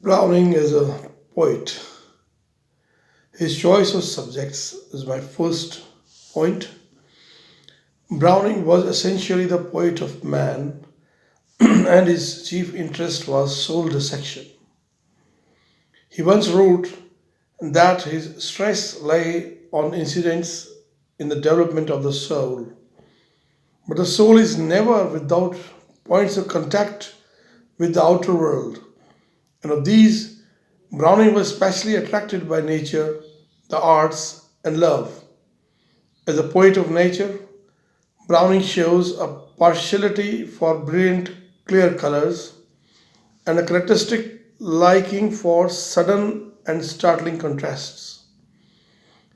Browning as a poet. His choice of subjects is my first point. Browning was essentially the poet of man, and his chief interest was soul dissection. He once wrote that his stress lay on incidents in the development of the soul. But the soul is never without points of contact with the outer world. And of these, Browning was specially attracted by nature, the arts, and love. As a poet of nature, Browning shows a partiality for brilliant, clear colors and a characteristic liking for sudden and startling contrasts.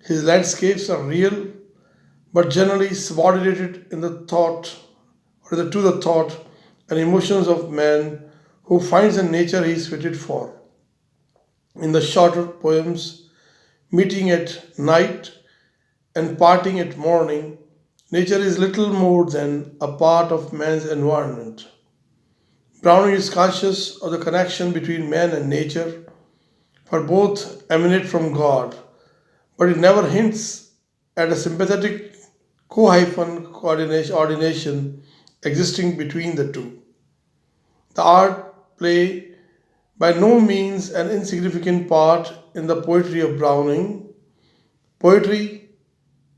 His landscapes are real but generally subordinated in the thought to the thought and emotions of man who finds the nature he is fitted for. In the shorter poems, Meeting at Night and Parting at Morning, nature is little more than a part of man's environment. Browning is conscious of the connection between man and nature, for both emanate from God, but it never hints at a sympathetic coordination existing between the two. The art play by no means an insignificant part in the poetry of Browning. Poetry,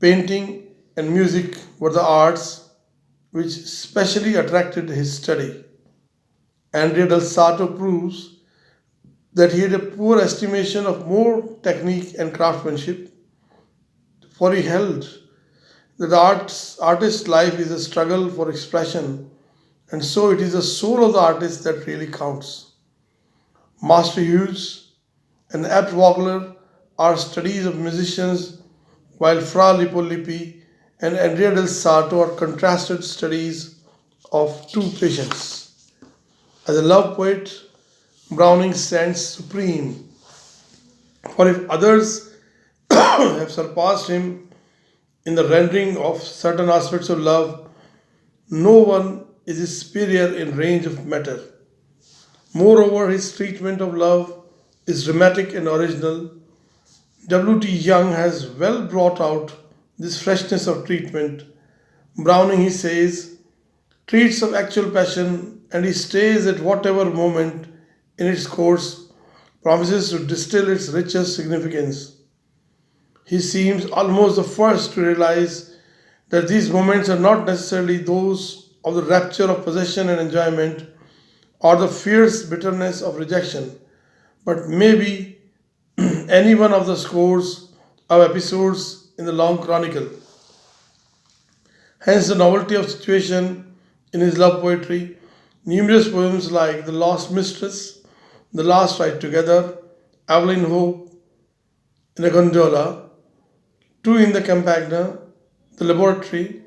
painting, and music were the arts which specially attracted his study. Andrea del Sarto proves that he had a poor estimation of more technique and craftsmanship, for he held that artist's life is a struggle for expression, and so it is the soul of the artist that really counts. Master Hughes and Abt Vogler are studies of musicians, while Fra Lippo and Andrea del Sarto are contrasted studies of two patients. As a love poet, Browning stands supreme, for if others have surpassed him in the rendering of certain aspects of love, no one is superior in range of matter. Moreover, his treatment of love is dramatic and original. W.T. Young has well brought out this freshness of treatment. Browning, he says, treats of actual passion, and he stays at whatever moment in its course promises to distill its richest significance. He seems almost the first to realize that these moments are not necessarily those of the rapture of possession and enjoyment or the fierce bitterness of rejection, but maybe any one of the scores of episodes in the long chronicle. Hence, the novelty of situation in his love poetry, numerous poems like The Lost Mistress, The Last Ride Together, Evelyn Hope in a Gondola, Two in the Campagna, The Laboratory,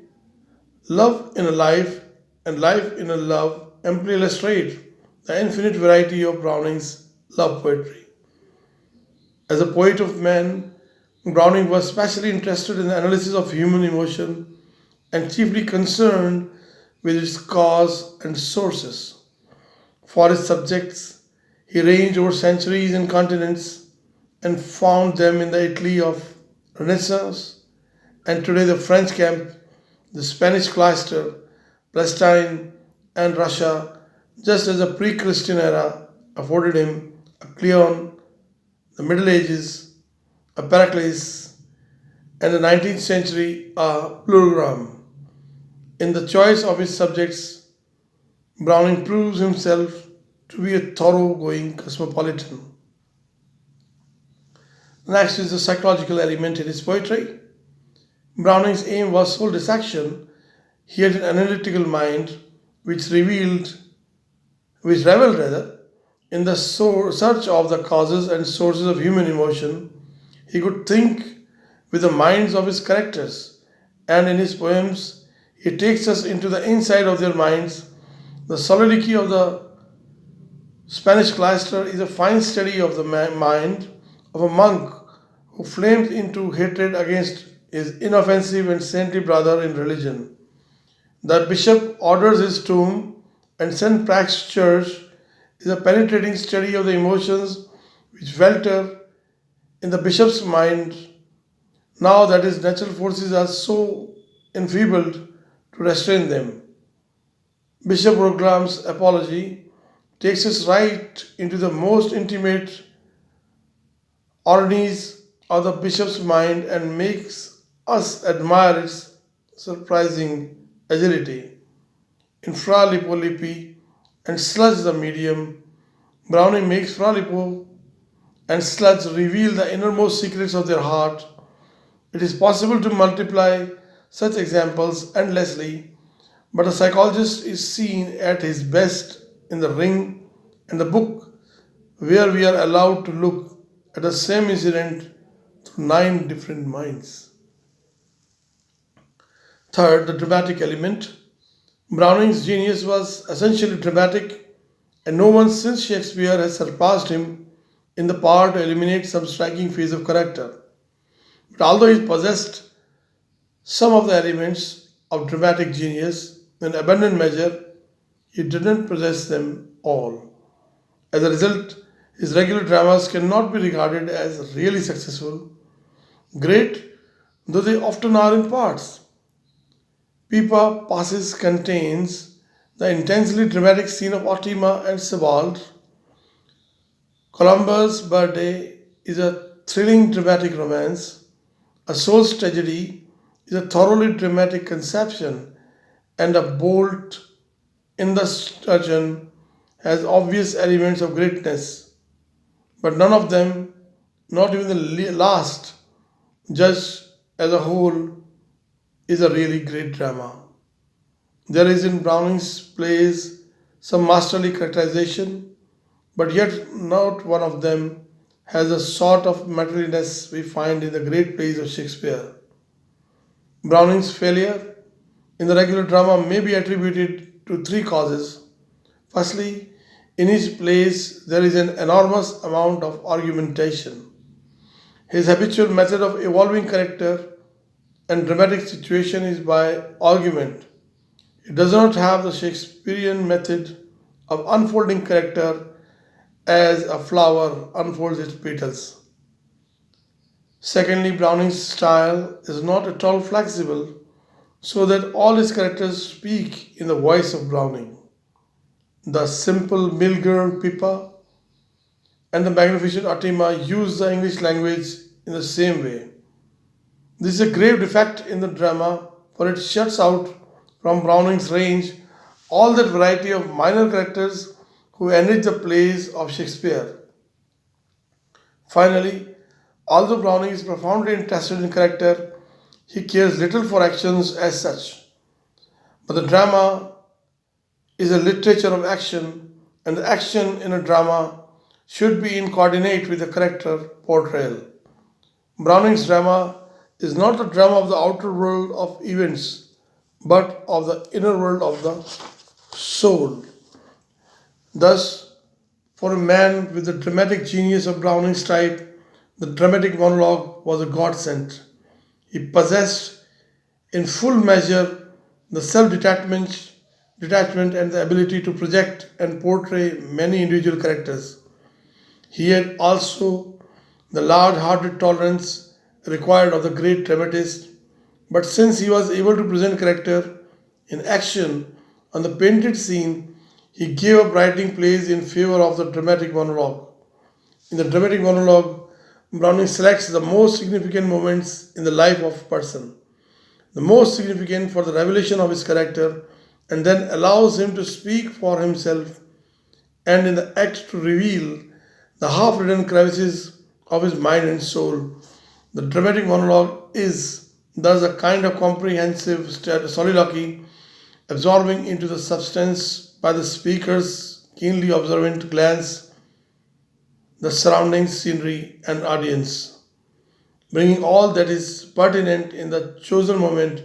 Love in a Life, and Life in a Love amply illustrate the infinite variety of Browning's love poetry. As a poet of man, Browning was specially interested in the analysis of human emotion and chiefly concerned with its cause and sources. For his subjects, he ranged over centuries and continents and found them in the Italy of Renaissance and today the French camp, the Spanish cloister, Palestine, and Russia, just as the pre Christian era afforded him a Cleon, the Middle Ages, a Pericles, and the 19th century a Plurgram. In the choice of his subjects, Browning proves himself to be a thoroughgoing cosmopolitan. Next is the psychological element in his poetry. Browning's aim was soul dissection. He had an analytical mind which reveled in the search of the causes and sources of human emotion. He could think with the minds of his characters, and in his poems, he takes us into the inside of their minds. The solidity of the Spanish cloister is a fine study of the mind of a monk who flamed into hatred against his inoffensive and saintly brother in religion. The bishop orders his tomb, and St. Prax's church is a penetrating study of the emotions which welter in the bishop's mind now that his natural forces are so enfeebled to restrain them. Bishop Rogram's apology takes us right into the most intimate ornies of the bishop's mind and makes us admire its surprising agility. In Fra Lippo Lippi and Sludge the Medium, Browning makes Fra Lippo and Sludge reveal the innermost secrets of their heart. It is possible to multiply such examples endlessly, but a psychologist is seen at his best in The Ring and the book, where we are allowed to look at the same incident through nine different minds. Third, the dramatic element. Browning's genius was essentially dramatic, and no one since Shakespeare has surpassed him in the power to eliminate some striking phase of character. But although he possessed some of the elements of dramatic genius in abundant measure, he didn't possess them all. As a result, his regular dramas cannot be regarded as really successful, great though they often are in parts. Pippa Passes contains the intensely dramatic scene of Otima and Sebald. Columba's Birthday is a thrilling dramatic romance. A Soul's Tragedy is a thoroughly dramatic conception, and A Bolt in the Sturgeon has obvious elements of greatness, but none of them, not even the last, judged as a whole, is a really great drama. There is in Browning's plays some masterly characterization, but yet not one of them has the sort of materialness we find in the great plays of Shakespeare. Browning's failure in the regular drama may be attributed to three causes. Firstly, in his plays there is an enormous amount of argumentation. His habitual method of evolving character and dramatic situation is by argument. It does not have the Shakespearean method of unfolding character as a flower unfolds its petals. Secondly, Browning's style is not at all flexible, so that all his characters speak in the voice of Browning. The simple mill girl Pippa and the magnificent Otima use the English language in the same way. This is a grave defect in the drama, for it shuts out from Browning's range all that variety of minor characters who enrich the plays of Shakespeare. Finally, although Browning is profoundly interested in character, he cares little for actions as such. But the drama is a literature of action, and the action in a drama should be in coordinate with the character portrayal. Browning's drama is not the drama of the outer world of events, but of the inner world of the soul. Thus, for a man with the dramatic genius of Browning's type, the dramatic monologue was a godsend. He possessed in full measure the detachment and the ability to project and portray many individual characters. He had also the large hearted tolerance required of the great dramatist, but since he was able to present character in action on the painted scene, he gave up writing plays in favor of the dramatic monologue. In the dramatic monologue, Browning selects the most significant moments in the life of a person, the most significant for the revelation of his character, and then allows him to speak for himself and in the act to reveal the half hidden crevices of his mind and soul. The dramatic monologue is thus a kind of comprehensive soliloquy, absorbing into the substance by the speaker's keenly observant glance the surrounding scenery and audience, bringing all that is pertinent in the chosen moment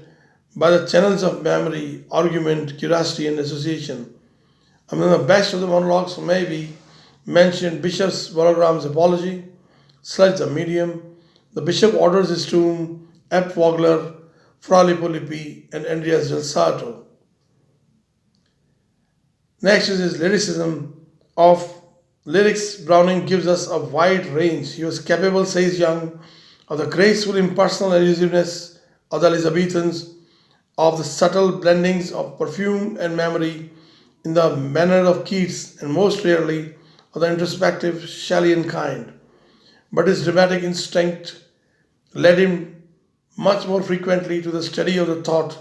by the channels of memory, argument, curiosity, and association. Among the best of the monologues may be mentioned Bishop's Bologram's Apology, Sludge the Medium, The Bishop Orders His Tomb, Ep Vogler, Fra Lippo Lippi, and Andreas del Sarto. Next is his lyricism of lyrics, Browning gives us a wide range. He was capable, says Young, of the graceful impersonal elusiveness of the Elizabethans, of the subtle blendings of perfume and memory in the manner of Keats, and most rarely of the introspective Shelleyan kind. But his dramatic instinct led him much more frequently to the study of the thought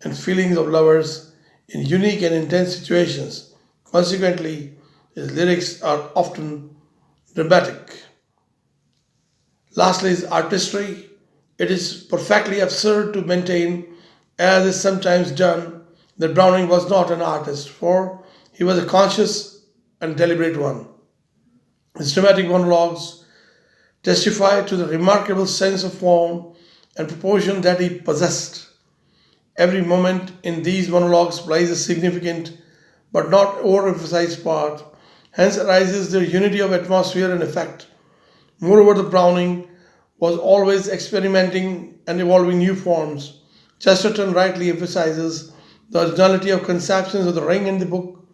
and feelings of lovers in unique and intense situations. Consequently, his lyrics are often dramatic. Lastly, his artistry. It is perfectly absurd to maintain, as is sometimes done, that Browning was not an artist, for he was a conscious and deliberate one. His dramatic monologues testify to the remarkable sense of form and proportion that he possessed. Every moment in these monologues plays a significant but not overemphasized part, hence arises their unity of atmosphere and effect. Moreover, the Browning was always experimenting and evolving new forms. Chesterton rightly emphasizes the originality of conceptions of the ring and the book,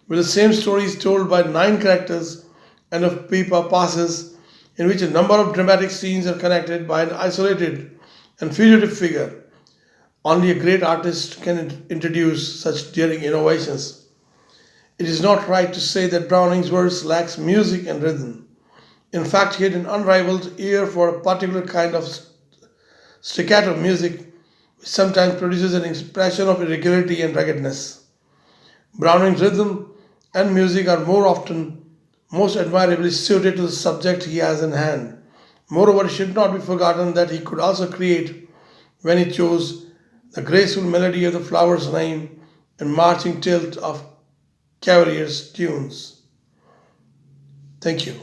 with the same stories told by nine characters and of Pippa Passes, in which a number of dramatic scenes are connected by an isolated and fugitive figure. Only a great artist can introduce such daring innovations. It is not right to say that Browning's verse lacks music and rhythm. In fact, he had an unrivaled ear for a particular kind of staccato music, which sometimes produces an impression of irregularity and ruggedness. Browning's rhythm and music are more often most admirably suited to the subject he has in hand. Moreover, it should not be forgotten that he could also create, when he chose, the graceful melody of the flower's name and marching tilt of Cavalier's tunes. Thank you.